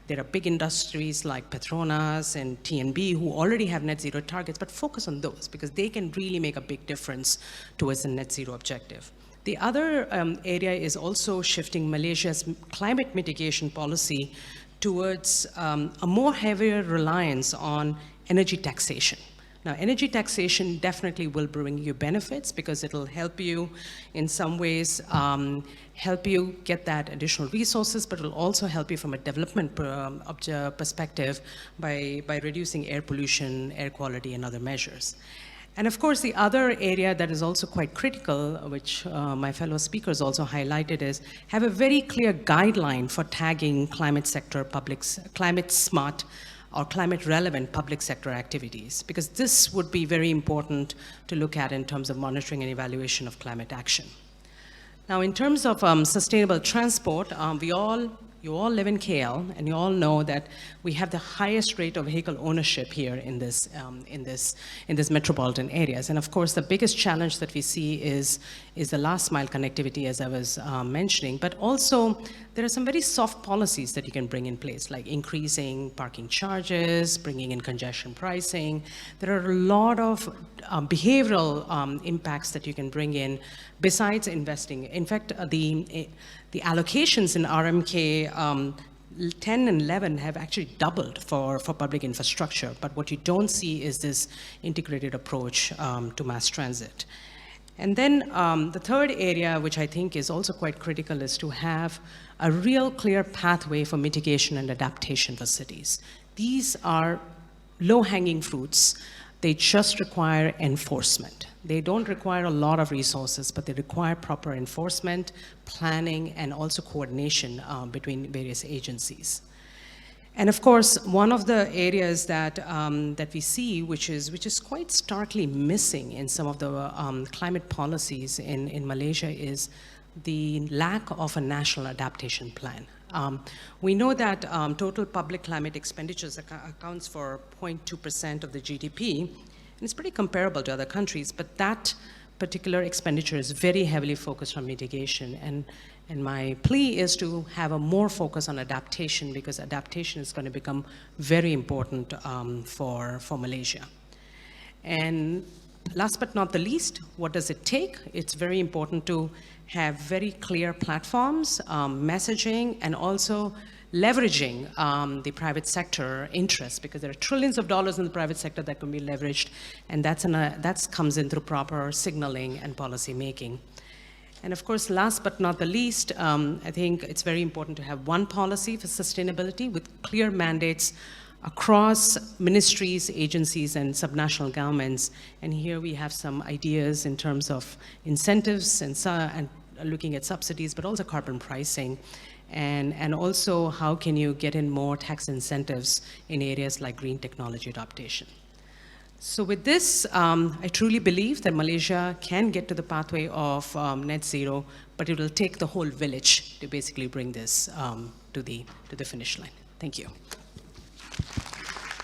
there are big industries like Petronas and TNB who already have net zero targets, but focus on those because they can really make a big difference towards the net zero objective. The other area is also shifting Malaysia's climate mitigation policy towards a more heavier reliance on energy taxation. Now, energy taxation definitely will bring you benefits because it'll help you in some ways, help you get that additional resources, but it'll also help you from a development perspective by reducing air pollution, air quality, and other measures. And of course, the other area that is also quite critical, which my fellow speakers also highlighted, is have a very clear guideline for tagging climate sector, climate smart, or climate relevant public sector activities, because this would be very important to look at in terms of monitoring and evaluation of climate action. Now, in terms of sustainable transport, you all live in KL, and you all know that we have the highest rate of vehicle ownership here in this metropolitan areas. And of course, the biggest challenge that we see is the last mile connectivity, as I was mentioning, but also there are some very soft policies that you can bring in place, like increasing parking charges, bringing in congestion pricing. There are a lot of behavioral impacts that you can bring in besides investing. In fact, the allocations in RMK 10 and 11 have actually doubled for public infrastructure, but what you don't see is this integrated approach to mass transit. And then the third area, which I think is also quite critical, is to have a real clear pathway for mitigation and adaptation for cities. These are low-hanging fruits. They just require enforcement. They don't require a lot of resources, but they require proper enforcement, planning, and also coordination between various agencies. And of course, one of the areas that we see, which is quite starkly missing in some of the climate policies in Malaysia, is the lack of a national adaptation plan. We know that total public climate expenditures accounts for 0.2% of the GDP, And it's pretty comparable to other countries, but that particular expenditure is very heavily focused on mitigation. And my plea is to have a more focus on adaptation, because adaptation is going to become very important for Malaysia. And last but not the least, what does it take? It's very important to have very clear platforms, messaging, and also leveraging the private sector interests, because there are trillions of dollars in the private sector that can be leveraged, and that comes in through proper signaling and policy making. And of course, last but not the least, I think it's very important to have one policy for sustainability with clear mandates across ministries, agencies, and subnational governments. And here we have some ideas in terms of incentives and looking at subsidies, but also carbon pricing. And also, how can you get in more tax incentives in areas like green technology adaptation? So with this, I truly believe that Malaysia can get to the pathway of net zero, but it will take the whole village to basically bring this to the finish line. Thank you.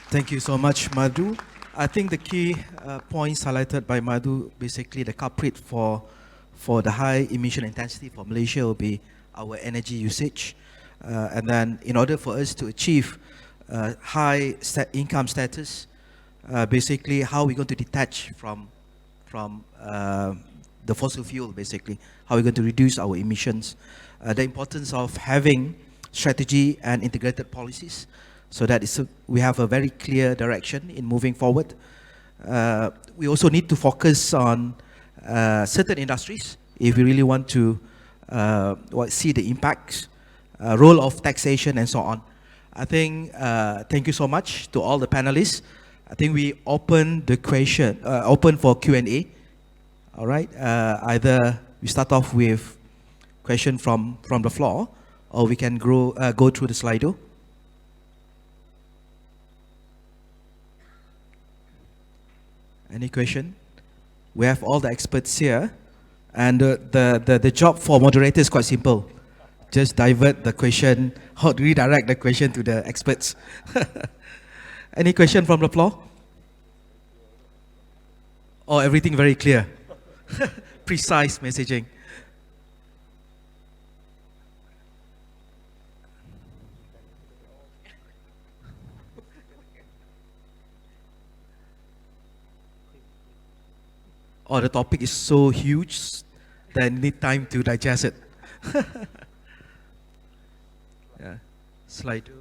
Thank you so much, Madhu. I think the key points highlighted by Madhu, basically the culprit for the high emission intensity for Malaysia will be our energy usage. And then in order for us to achieve high income status, basically how we're going to detach from the fossil fuel, basically, how we're going to reduce our emissions. The importance of having strategy and integrated policies, so that we have a very clear direction in moving forward. We also need to focus on certain industries if we really want to see the impacts, role of taxation and so on. I think, thank you so much to all the panelists. I think we open the question, open for Q&A. All right, either we start off with question from the floor, or we can go through the Slido. Any question? We have all the experts here, and the job for moderator is quite simple. Just divert the question, or redirect the question to the experts. Any question from the floor? Or everything very clear? Precise messaging. Or the topic is so huge that I need time to digest it. Yeah. Slido.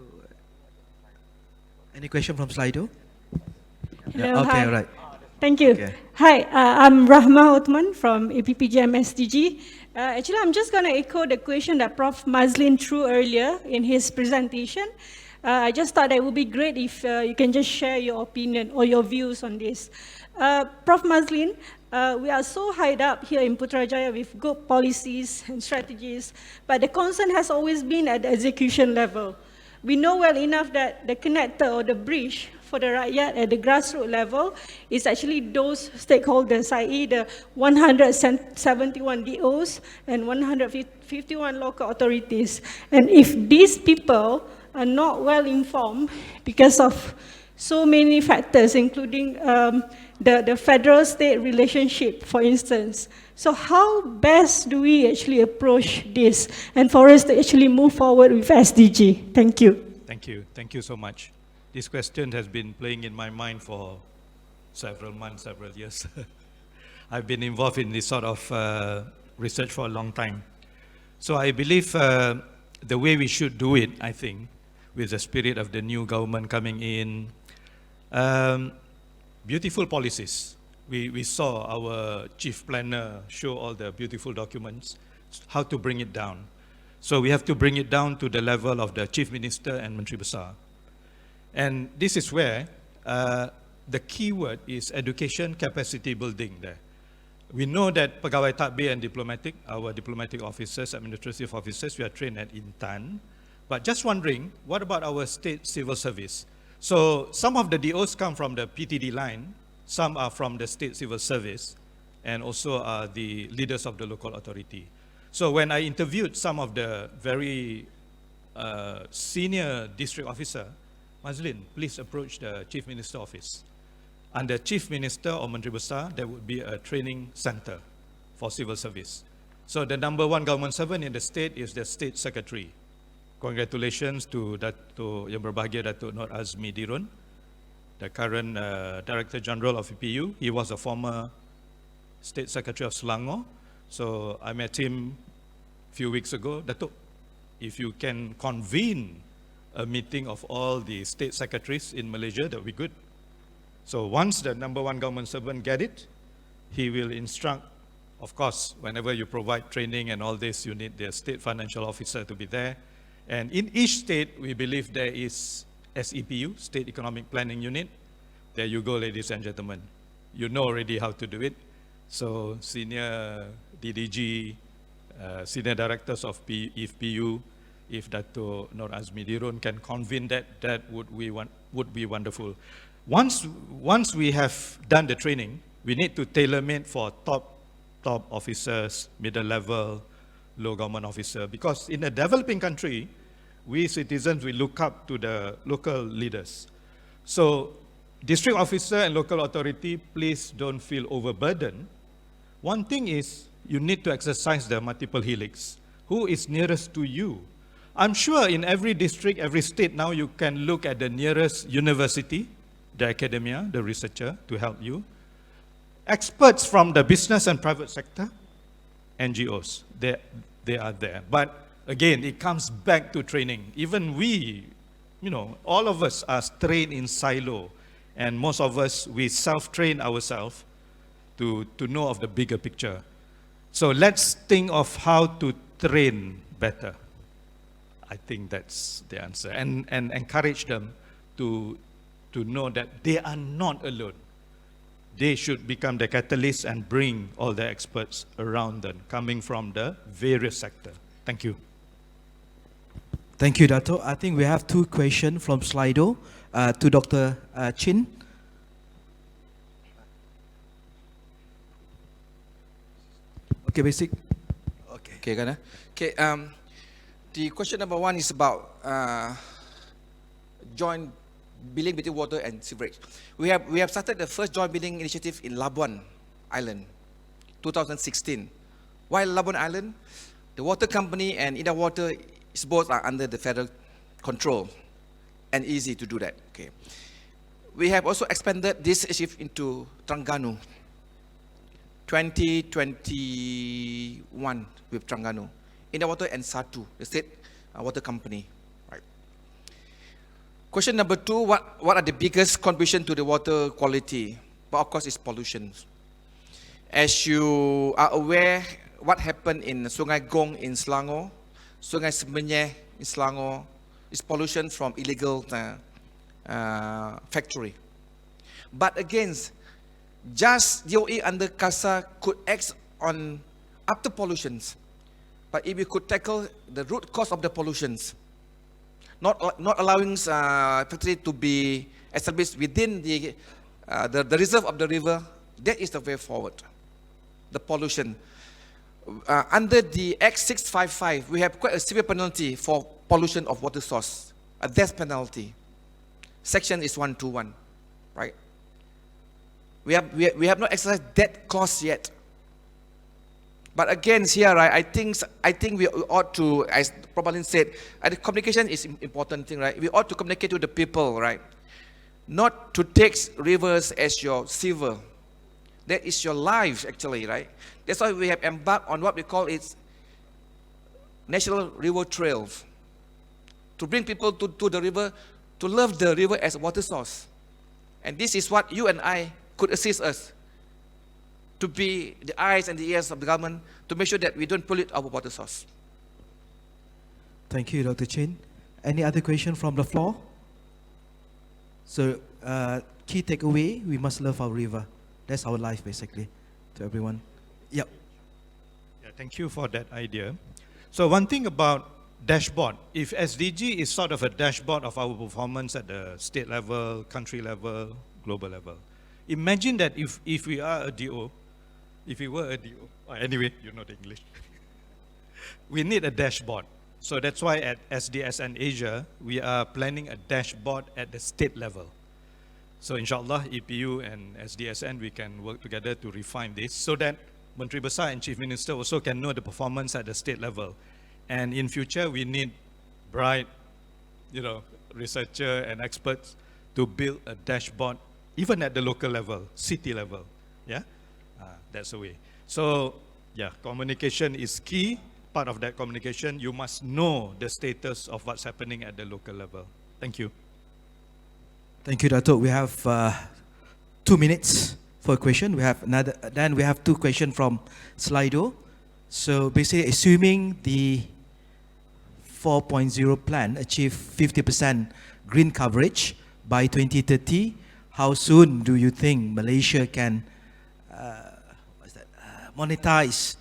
Any question from Slido? Hello, yeah. Okay, hi. all right. Thank you. Okay. Hi, I'm Rahma Othman from APPGM SDG. Actually, I'm just going to echo the question that Prof. Mazlin threw earlier in his presentation. I just thought it would be great if you can just share your opinion or your views on this. Prof. Mazlin, we are so high up here in Putrajaya with good policies and strategies, but the concern has always been at the execution level. We know well enough that the connector or the bridge for the rakyat at the grassroots level is actually those stakeholders, i.e. the 171 DOs and 151 local authorities. And if these people are not well informed because of so many factors, including the federal-state relationship, for instance. So how best do we actually approach this and for us to actually move forward with SDG? Thank you. Thank you. Thank you so much. This question has been playing in my mind for several months, several years. I've been involved in this sort of research for a long time. So I believe the way we should do it, I think, with the spirit of the new government coming in, beautiful policies. We saw our chief planner show all the beautiful documents, how to bring it down. So we have to bring it down to the level of the chief minister and Menteri Besar. And this is where the key word is education capacity building there. We know that pegawai takbir and diplomatic, our diplomatic officers, administrative officers, we are trained at Intan. But just wondering, what about our state civil service? So some of the DOs come from the PTD line, some are from the state civil service, and also are the leaders of the local authority. So when I interviewed some of the very senior district officer, Mazlin, please approach the Chief Minister office. Under Chief Minister or Menteri Besar, there would be a training center for civil service. So the number one government servant in the state is the State Secretary. Congratulations to Dato Yang Berbahagia Dato Nur Azmi Dirun, the current Director General of EPU. He was a former State Secretary of Selangor. So I met him a few weeks ago. Dato, if you can convene a meeting of all the state secretaries in Malaysia, that would be good. So once the number one government servant get it, he will instruct. Of course, whenever you provide training and all this, you need the state financial officer to be there. And in each state, we believe there is SEPU, State Economic Planning Unit. There you go, ladies and gentlemen. You know already how to do it. So senior DDG, senior directors of EPU, if Dato Nur Azmi Dirun can convene that would be wonderful. Once we have done the training, we need to tailor-made for top officers, middle level, low government officer, because in a developing country, we citizens, we look up to the local leaders. So district officer and local authority, please don't feel overburdened. One thing is, you need to exercise the multiple helix. Who is nearest to you? I'm sure in every district, every state now, you can look at the nearest university, the academia, the researcher to help you. Experts from the business and private sector, NGOs, they are there. But again, it comes back to training. Even we, all of us are trained in silo. And most of us, we self-train ourselves to know of the bigger picture. So let's think of how to train better. I think that's the answer. And encourage them to know that they are not alone. They should become the catalyst and bring all the experts around them, coming from the various sectors. Thank you. Thank you, Dato. I think we have two questions from Slido to Dr. Chin. Okay, basic. Okay, Gana. Okay, the question number one is about joint billing between water and sewerage. We have started the first joint billing initiative in Labuan Island, 2016. While Labuan Island, the water company and Indah Water both are under the federal control and easy to do that. Okay. We have also expanded this initiative into Terengganu, 2021 with Terengganu. Indah Water and Satu, the state water company. Question number two, what are the biggest contribution to the water quality? But of course, it's pollution. As you are aware, what happened in Sungai Gong in Selangor, Sungai Semenyih in Selangor, is pollution from illegal factory. But again, just DOE under CASA could act on after pollutions. But if we could tackle the root cause of the pollutions, not allowing factory to be established within the reserve of the river, that is the way forward. The pollution. Under the Act 655, we have quite a severe penalty for pollution of water source, a death penalty. Section is 121, right? We have not exercised that clause yet. But again, here, right, I think we ought to, as Prof said, communication is important thing, right? We ought to communicate to the people, right? Not to take rivers as your silver. That is your life, actually, right? That's why we have embarked on what we call it National River Trails, to bring people to the river, to love the river as a water source. And this is what you and I could assist us, to be the eyes and the ears of the government, to make sure that we don't pollute our water source. Thank you, Dr. Chin. Any other question from the floor? So, key takeaway, we must love our river. That's our life, basically, to everyone. Yep. Yeah, thank you for that idea. So one thing about dashboard, if SDG is sort of a dashboard of our performance at the state level, country level, global level. Imagine that if we are a DO, if we were a DO, anyway, you know the English. We need a dashboard. So that's why at SDS and Asia, we are planning a dashboard at the state level. So inshallah, EPU and SDSN, we can work together to refine this so that Menteri Besar and Chief Minister also can know the performance at the state level. And in future, we need bright, researcher and experts to build a dashboard, even at the local level, city level. Yeah, that's the way. So yeah, communication is key. Part of that communication, you must know the status of what's happening at the local level. Thank you. Thank you, Dato. We have 2 minutes for a question. We have 2 questions from Slido. So basically, assuming the 4.0 plan achieve 50% green coverage by 2030, how soon do you think Malaysia can monetize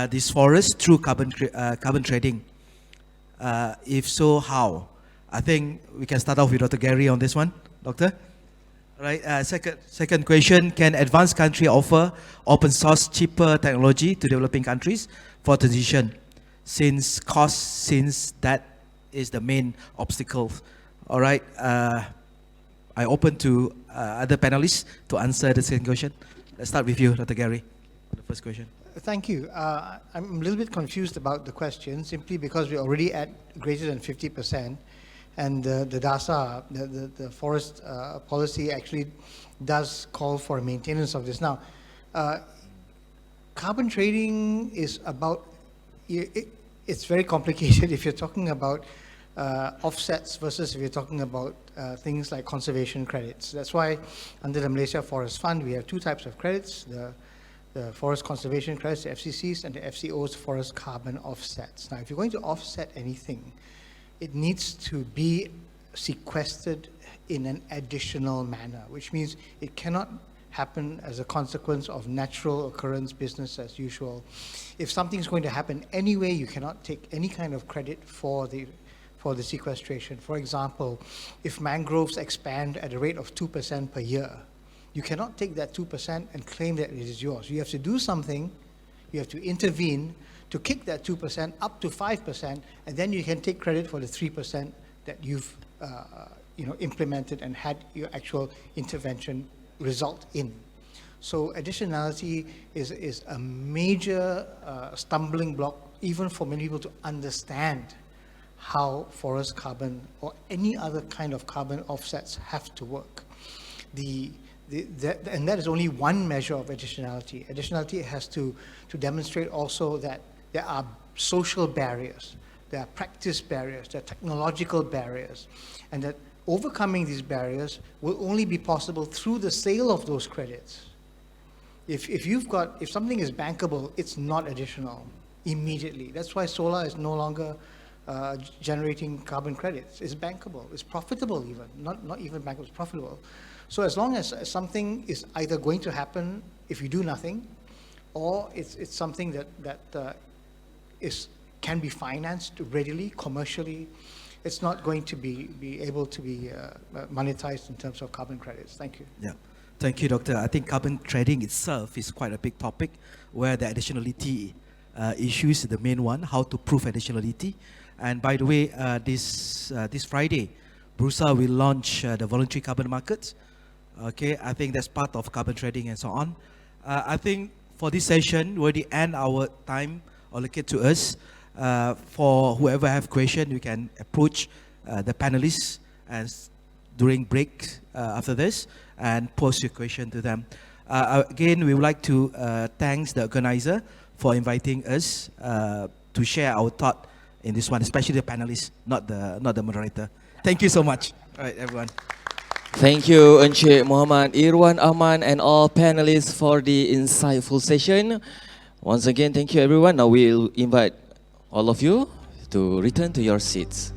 this forest through carbon trading? If so, how? I think we can start off with Dr. Gary on this one. Doctor? Right. Second question, can advanced country offer open source cheaper technology to developing countries for transition since that is the main obstacle? All right. I open to other panelists to answer the second question. Let's start with you, Dr. Gary, for the first question. Thank you. I'm a little bit confused about the question simply because we're already at greater than 50%. And the DASA, the forest policy actually does call for maintenance of this. Now, carbon trading is about, it's very complicated if you're talking about offsets versus if you're talking about things like conservation credits. That's why under the Malaysia Forest Fund, we have 2 types of credits, the forest conservation credits, the FCCs, and the FCOs, forest carbon offsets. Now, if you're going to offset anything, it needs to be sequestered in an additional manner, which means it cannot happen as a consequence of natural occurrence, business as usual. If something's going to happen anyway, you cannot take any kind of credit for the sequestration. For example, if mangroves expand at a rate of 2% per year, you cannot take that 2% and claim that it is yours. You have to do something, you have to intervene to kick that 2% up to 5%, and then you can take credit for the 3% that you've implemented and had your actual intervention result in. So additionality is a major stumbling block even for many people to understand how forest carbon or any other kind of carbon offsets have to work. And that is only one measure of additionality. Additionality has to demonstrate also that there are social barriers, there are practice barriers, there are technological barriers, and that overcoming these barriers will only be possible through the sale of those credits. If something is bankable, it's not additional immediately. That's why solar is no longer generating carbon credits. It's bankable, it's profitable even, not even bankable, it's profitable. So as long as something is either going to happen if you do nothing, or it's something that can be financed readily, commercially, it's not going to be able to be monetized in terms of carbon credits. Thank you. Yeah, thank you, Doctor. I think carbon trading itself is quite a big topic, where the additionality issue is the main one, how to prove additionality. And by the way, this Friday, Bursa will launch the voluntary carbon markets. Okay, I think that's part of carbon trading and so on. I think for this session, we already end our time allocated to us. For whoever have question, you can approach the panelists and during break after this and pose your question to them. Again, we would like to thank the organizer for inviting us to share our thought in this one, especially the panelists, not the moderator. Thank you so much. All right, everyone. Thank you, Encik Mohamad, Irwan, Aman, and all panelists for the insightful session. Once again, thank you, everyone. Now we'll invite all of you to return to your seats.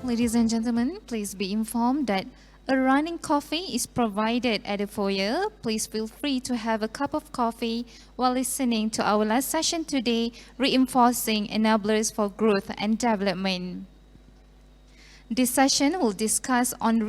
Ladies and gentlemen, please be informed that a running coffee is provided at the foyer. Please feel free to have a cup of coffee while listening to our last session today, reinforcing enablers for growth and development. This session will discuss on